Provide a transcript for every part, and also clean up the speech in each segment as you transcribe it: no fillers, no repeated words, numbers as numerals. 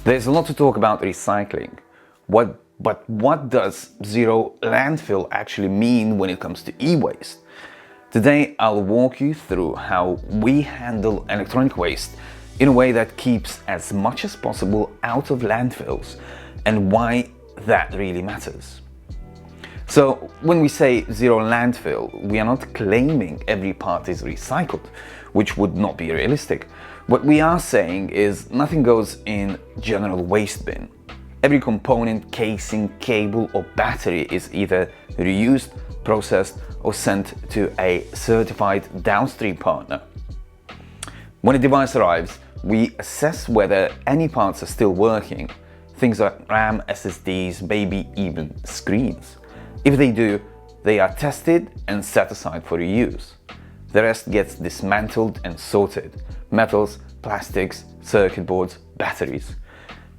There's a lot to talk about recycling. But what does zero landfill actually mean when it comes to e-waste? Today I'll walk you through how we handle electronic waste in a way that keeps as much as possible out of landfills and why that really matters. So when we say zero landfill, we are not claiming every part is recycled, which would not be realistic. What we are saying is nothing goes in general waste bin. Every component, casing, cable or battery is either reused, processed or sent to a certified downstream partner. When a device arrives, we assess whether any parts are still working, things like RAM, SSDs, maybe even screens. If they do, they are tested and set aside for reuse. The rest gets dismantled and sorted: metals, plastics, circuit boards, batteries.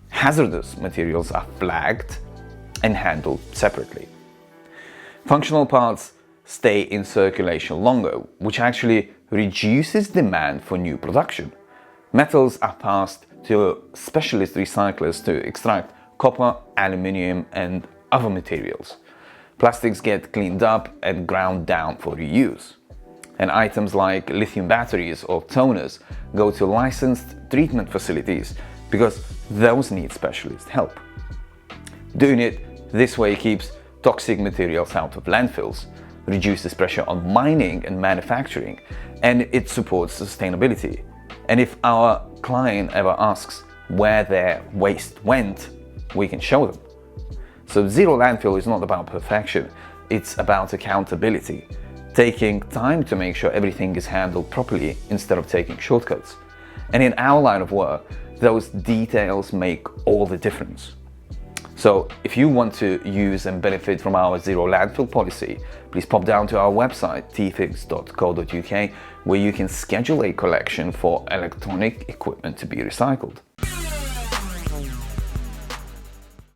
Hazardous materials are flagged and handled separately. Functional parts stay in circulation longer, which actually reduces demand for new production. Metals are passed to specialist recyclers to extract copper, aluminium and other materials. Plastics get cleaned up and ground down for reuse. And items like lithium batteries or toners go to licensed treatment facilities because those need specialist help. Doing it this way keeps toxic materials out of landfills, reduces pressure on mining and manufacturing, and it supports sustainability. And if our client ever asks where their waste went, we can show them. So zero landfill is not about perfection, it's about accountability, taking time to make sure everything is handled properly instead of taking shortcuts. And in our line of work, those details make all the difference. So if you want to use and benefit from our zero landfill policy, please pop down to our website tfix.co.uk, where you can schedule a collection for electronic equipment to be recycled.